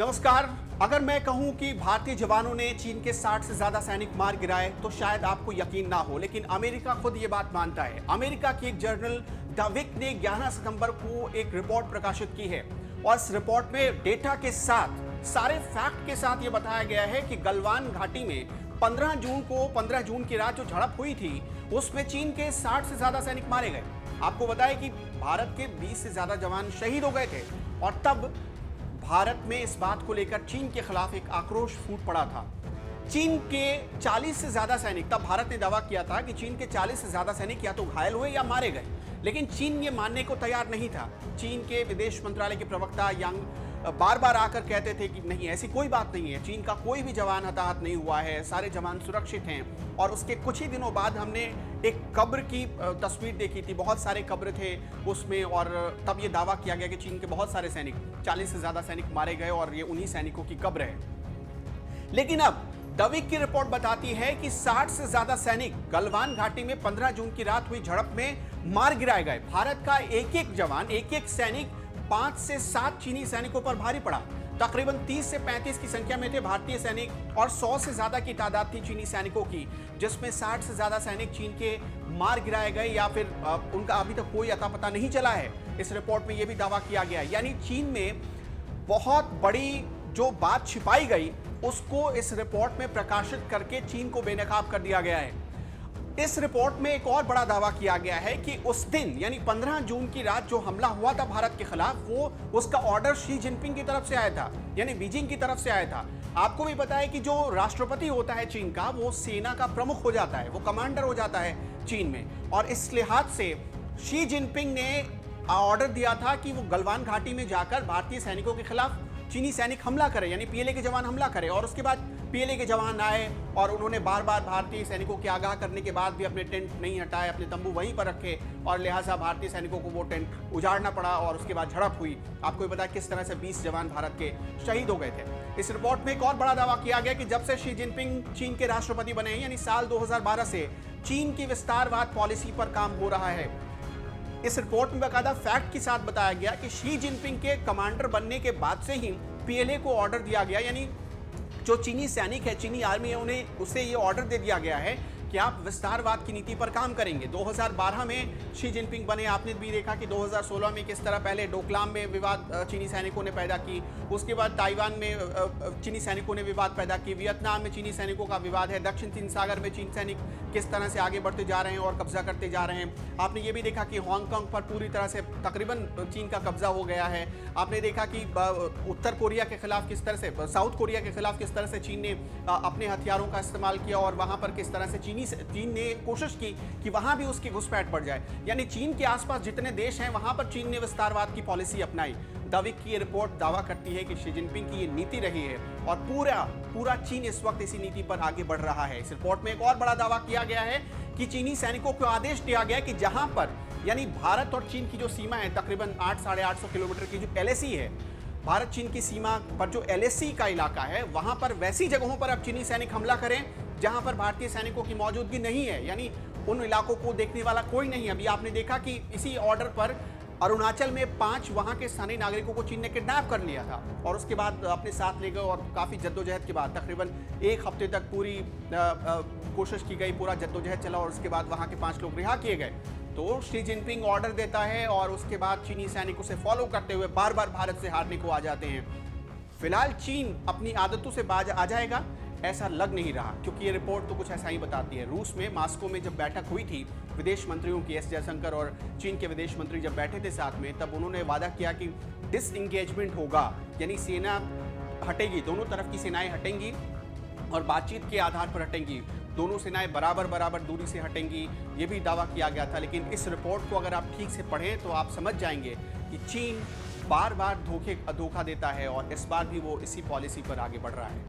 नमस्कार। अगर मैं कहूं कि भारतीय जवानों ने चीन के 60 से ज्यादा सैनिक मार गिराए तो शायद आपको यकीन ना हो, लेकिन अमेरिका खुद ये बात मानता है। अमेरिका की एक जर्नल द विक ने 11 सितंबर को एक रिपोर्ट प्रकाशित की है और इस रिपोर्ट में डेटा के साथ, सारे फैक्ट के साथ ये बताया गया है कि गलवान घाटी में 15 जून की रात जो झड़प हुई थी उसमें चीन के 60 से ज्यादा सैनिक मारे गए। आपको बताया कि भारत के 20 से ज्यादा जवान शहीद हो गए थे और तब भारत में इस बात को लेकर चीन के खिलाफ एक आक्रोश फूट पड़ा था। चीन के 40 से ज्यादा सैनिक, तब भारत ने दावा किया था कि चीन के 40 से ज्यादा सैनिक या तो घायल हुए या मारे गए, लेकिन चीन ये मानने को तैयार नहीं था। चीन के विदेश मंत्रालय के प्रवक्ता यांग बार बार आकर कहते थे कि नहीं, ऐसी कोई बात नहीं है, चीन का कोई भी जवान हताहत नहीं हुआ है, सारे जवान सुरक्षित हैं। और उसके कुछ ही दिनों बाद हमने एक कब्र की तस्वीर देखी थी, बहुत सारे कब्र थे उसमें, और तब ये दावा किया गया कि चीन के बहुत सारे सैनिक, 40 से ज्यादा सैनिक मारे गए और ये उन्हीं सैनिकों की कब्र है। लेकिन अब द विक की रिपोर्ट बताती है कि 60 से ज्यादा सैनिक गलवान घाटी में 15 जून की रात हुई झड़प में मार गिराए गए। भारत का एक एक जवान, एक एक सैनिक 5 से 7 चीनी सैनिकों पर भारी पड़ा। तकरीबन 30 से 35 की संख्या में थे भारतीय सैनिक और 100 से ज्यादा की तादाद थी चीनी सैनिकों की, जिसमें 60 से ज्यादा सैनिक चीन के मार गिराए गए या फिर उनका अभी तक कोई अता पता नहीं चला है। इस रिपोर्ट में यह भी दावा किया गया, यानी चीन में बहुत बड़ी जो बात छिपाई गई उसको इस रिपोर्ट में प्रकाशित करके चीन को बेनकाब कर दिया गया है। इस रिपोर्ट में एक और बड़ा दावा किया गया है कि उस दिन यानी 15 जून की रात जो हमला हुआ था भारत के खिलाफ, वो उसका ऑर्डर शी जिनपिंग की तरफ से आया था, यानी बीजिंग की तरफ से आया था। आपको भी पता है कि जो राष्ट्रपति होता है चीन का, वो सेना का प्रमुख हो जाता है, वो कमांडर हो जाता है चीन में। और इस लिहाज से शी जिनपिंग ने ऑर्डर दिया था कि वो गलवान घाटी में जाकर भारतीय सैनिकों के खिलाफ चीनी सैनिक हमला करें, यानी पीएलए के जवान हमला करें। और उसके बाद पीएलए के जवान आए और उन्होंने बार बार भारतीय सैनिकों के आगाह करने के बाद भी अपने टेंट नहीं हटाए, अपने तंबू वहीं पर रखे और लिहाजा भारतीय सैनिकों को वो टेंट उजाड़ना पड़ा और उसके बाद झड़प हुई। आपको भी पता है किस तरह से 20 जवान भारत के शहीद हो गए थे। इस रिपोर्ट में एक और बड़ा दावा किया गया कि जब से शी जिनपिंग चीन के राष्ट्रपति बने हैं, यानी साल 2012 से चीन की विस्तारवाद पॉलिसी पर काम हो रहा है। इस रिपोर्ट में बाकायदा फैक्ट के साथ बताया गया कि शी जिनपिंग के कमांडर बनने के बाद से ही पीएलए को ऑर्डर दिया गया, यानी जो चीनी सैनिक है, चीनी आर्मी है, उन्हें उससे ये ऑर्डर दे दिया गया है कि आप विस्तारवाद की नीति पर काम करेंगे। 2012 में शी जिनपिंग बने। आपने भी देखा कि 2016 में किस तरह पहले डोकलाम में विवाद चीनी सैनिकों ने पैदा की, उसके बाद ताइवान में चीनी सैनिकों ने विवाद पैदा की, वियतनाम में चीनी सैनिकों का विवाद है, दक्षिण चीन सागर में चीन सैनिक किस तरह से आगे बढ़ते जा रहे हैं और कब्जा करते जा रहे हैं। आपने ये भी देखा कि हांगकांग पर पूरी तरह से तकरीबन चीन का कब्जा हो गया है। आपने देखा कि उत्तर कोरिया के खिलाफ किस तरह से, साउथ कोरिया के खिलाफ किस तरह से चीन ने अपने हथियारों का इस्तेमाल किया और वहां पर किस तरह से चीन ने कोशिश की कि वहां भी उसकी घुसपैठ बढ़ जाए। यानी चीन के आसपास जितने देश हैं वहां पर चीन ने विस्तारवाद की पॉलिसी अपनाई। द विक की रिपोर्ट दावा करती है कि शी जिनपिंग की ये नीति रही है और पूरा चीन इस वक्त इसी नीति पर आगे बढ़ रहा है। इस रिपोर्ट में एक और बड़ा दावा किया गया है कि चीनी सैनिकों को आदेश दिया गया कि जहां पर, यानी भारत और चीन की जो सीमा है तकरीबन 800-850 किलोमीटर की जो एलएसी है, भारत चीन की सीमा पर जो एलएसी का इलाका है, वहां पर वैसी जगहों पर अब चीनी सैनिक हमला करें जहां पर भारतीय सैनिकों की मौजूदगी नहीं है, यानी उन इलाकों को देखने वाला कोई नहीं। अभी आपने देखा कि इसी ऑर्डर पर अरुणाचल में 5 वहां के स्थानीय नागरिकों को चीन ने किडनैप कर लिया था और उसके बाद अपने साथ ले गए और काफ़ी जद्दोजहद के बाद तकरीबन 1 हफ्ते तक पूरी कोशिश की गई, पूरा जद्दोजहद चला और उसके बाद वहां के 5 लोग रिहा किए गए। तो शी जिनपिंग ऑर्डर देता है और उसके बाद चीनी सैनिक उसे फॉलो करते हुए बार बार भारत से हारने को आ जाते हैं। फिलहाल चीन अपनी आदतों से बाज आ जाएगा ऐसा लग नहीं रहा, क्योंकि ये रिपोर्ट तो कुछ ऐसा ही बताती है। रूस में मास्को में जब बैठक हुई थी विदेश मंत्रियों की, एस जयशंकर और चीन के विदेश मंत्री जब बैठे थे साथ में, तब उन्होंने वादा किया कि डिसएंगेजमेंट होगा, यानी सेना हटेगी, दोनों तरफ की सेनाएं हटेंगी और बातचीत के आधार पर हटेंगी, दोनों सेनाएं बराबर दूरी से हटेंगी, ये भी दावा किया गया था। लेकिन इस रिपोर्ट को अगर आप ठीक से पढ़ें तो आप समझ जाएंगे कि चीन बार बार धोखा देता है और इस बार भी वो इसी पॉलिसी पर आगे बढ़ रहा है।